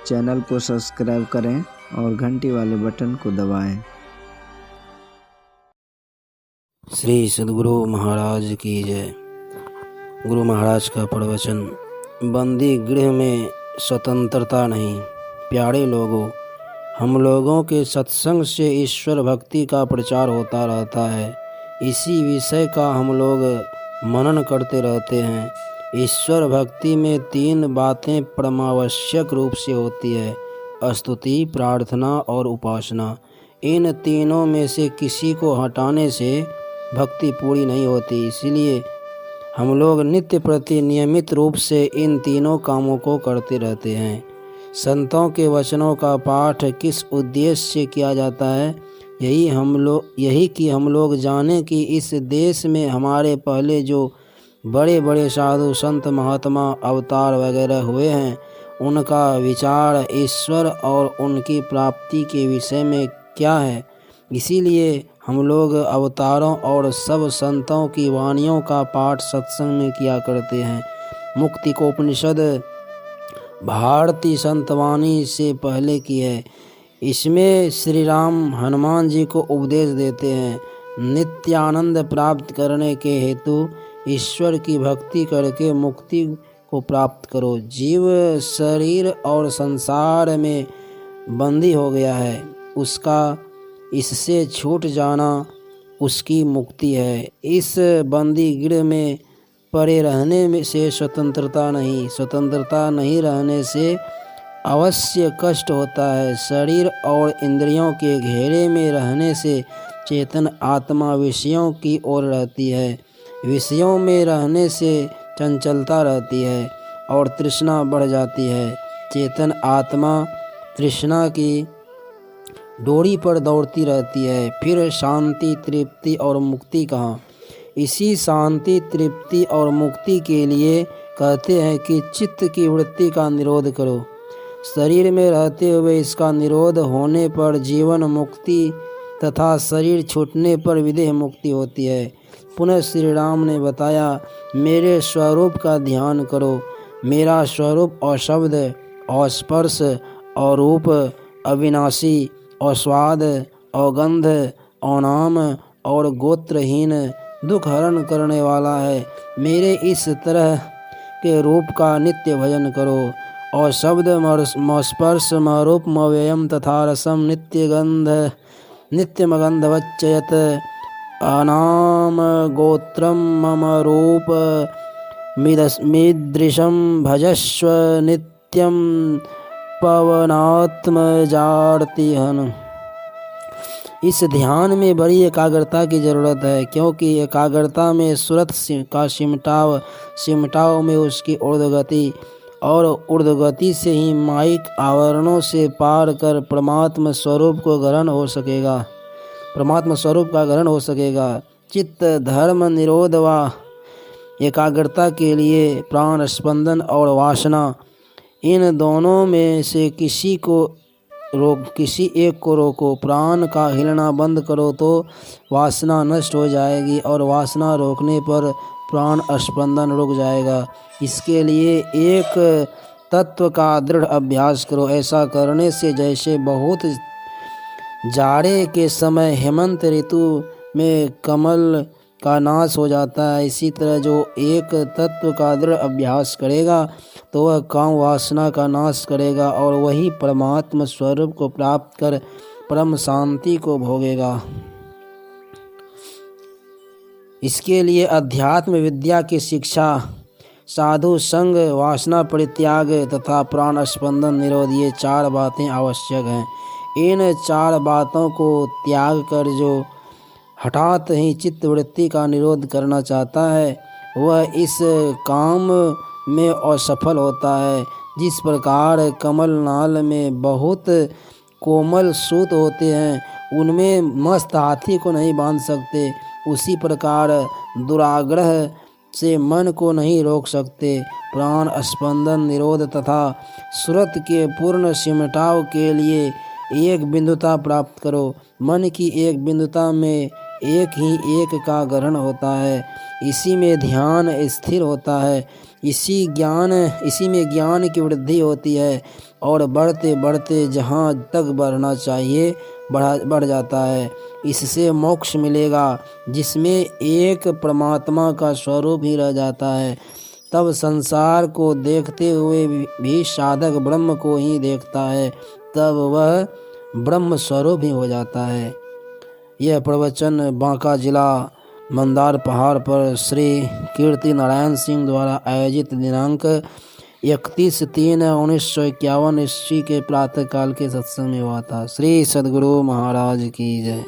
Channel को subscribe करें और घंटी वाले बटन को दबाएं। श्री सद्गुरु महाराज की जय। गुरु महाराज का प्रवचन। बंदी गृह में स्वतंत्रता नहीं। प्यारे लोगों, हम लोगों के सत्संग से ईश्वर भक्ति का प्रचार होता रहता है। इसी विषय का हम लोग मनन करते रहते हैं। ईश्वर भक्ति में 3 बातें परमावश्यक रूप से होती है: स्तुति, प्रार्थना और उपासना। इन तीनों में से किसी को हटाने से भक्ति पूरी नहीं होती। इसलिए हम लोग नित्य प्रति नियमित रूप से इन तीनों कामों को करते रहते हैं। संतों के वचनों का पाठ किस उद्देश्य से किया जाता है? यही कि हम लोग जानें कि इस देश में हमारे पहले जो बड़े बड़े साधु संत महात्मा अवतार वगैरह हुए हैं, उनका विचार ईश्वर और उनकी प्राप्ति के विषय में क्या है। इसीलिए हम लोग अवतारों और सब संतों की वाणियों का पाठ सत्संग में किया करते हैं। मुक्तिकोपनिषद भारतीय संतवाणी से पहले की है। इसमें श्री राम हनुमान जी को उपदेश देते हैं, नित्यानंद प्राप्त करने के हेतु ईश्वर की भक्ति करके मुक्ति को प्राप्त करो। जीव शरीर और संसार में बंदी हो गया है, उसका इससे छूट जाना उसकी मुक्ति है। इस बंदी गृह में पड़े रहने से स्वतंत्रता नहीं रहने से अवश्य कष्ट होता है। शरीर और इंद्रियों के घेरे में रहने से चेतन आत्मा विषयों की ओर रहती है। विषयों में रहने से चंचलता रहती है और तृष्णा बढ़ जाती है। चेतन आत्मा तृष्णा की डोरी पर दौड़ती रहती है। फिर शांति, तृप्ति और मुक्ति कहाँ? इसी शांति, तृप्ति और मुक्ति के लिए कहते हैं कि चित्त की वृत्ति का निरोध करो। शरीर में रहते हुए इसका निरोध होने पर जीवन मुक्ति तथा शरीर छूटने पर विदेह मुक्ति होती है। पुनः श्री राम ने बताया, मेरे स्वरूप का ध्यान करो। मेरा स्वरूप अशब्द, अस्पर्श, अरूप, अविनाशी, अस्वाद, अगंध, अनाम और गोत्रहीन, दुख हरण करने वाला है। मेरे इस तरह के रूप का नित्य भजन करो। और शब्द, स्पर्श, रूप, व्ययम तथा रसम नित्यमगंधवच्चयत अनाम गोत्रम मम रूप मीदृशम भजस्व नित्यम पवनात्मजार्तिहन। इस ध्यान में बड़ी एकाग्रता की जरूरत है, क्योंकि एकाग्रता में सुरत का सिमटाव में उसकी ऊर्ध्वगति और ऊर्ध्वगति से ही माइक आवरणों से पार कर परमात्म स्वरूप का ग्रहण हो सकेगा। चित्त धर्म निरोध व एकाग्रता के लिए प्राण स्पंदन और वासना, इन दोनों में से किसी एक को रोको। प्राण का हिलना बंद करो तो वासना नष्ट हो जाएगी और वासना रोकने पर प्राण स्पंदन रुक जाएगा। इसके लिए एक तत्व का दृढ़ अभ्यास करो। ऐसा करने से जैसे बहुत जाड़े के समय हेमंत ऋतु में कमल का नाश हो जाता है, इसी तरह जो एक तत्व का दृढ़ अभ्यास करेगा तो वह काम वासना का नाश करेगा और वही परमात्म स्वरूप को प्राप्त कर परम शांति को भोगेगा। इसके लिए अध्यात्म विद्या की शिक्षा, साधु संग, वासना परित्याग तथा प्राण स्पंदन निरोध, ये 4 बातें आवश्यक हैं। इन 4 बातों को त्याग कर जो हठात ही चित्तवृत्ति का निरोध करना चाहता है, वह इस काम में असफल होता है। जिस प्रकार कमल नाल में बहुत कोमल सूत होते हैं, उनमें मस्त हाथी को नहीं बांध सकते, उसी प्रकार दुराग्रह से मन को नहीं रोक सकते। प्राण स्पंदन निरोध तथा सुरत के पूर्ण सिमटाव के लिए एक बिंदुता प्राप्त करो। मन की एक बिंदुता में एक ही एक का ग्रहण होता है, इसी में ध्यान स्थिर होता है। इसी में ज्ञान की वृद्धि होती है और बढ़ते बढ़ते जहाँ तक बढ़ना चाहिए बढ़ जाता है। इससे मोक्ष मिलेगा जिसमें एक परमात्मा का स्वरूप ही रह जाता है। तब संसार को देखते हुए भी साधक ब्रह्म को ही देखता है, तब वह ब्रह्म स्वरूप ही हो जाता है। यह प्रवचन बांका जिला मंदार पहाड़ पर श्री कीर्ति नारायण सिंह द्वारा आयोजित दिनांक 31/3/1951 ईस्वी के प्रातःकाल के सत्संग में हुआ था। श्री सद्गुरु महाराज की जय।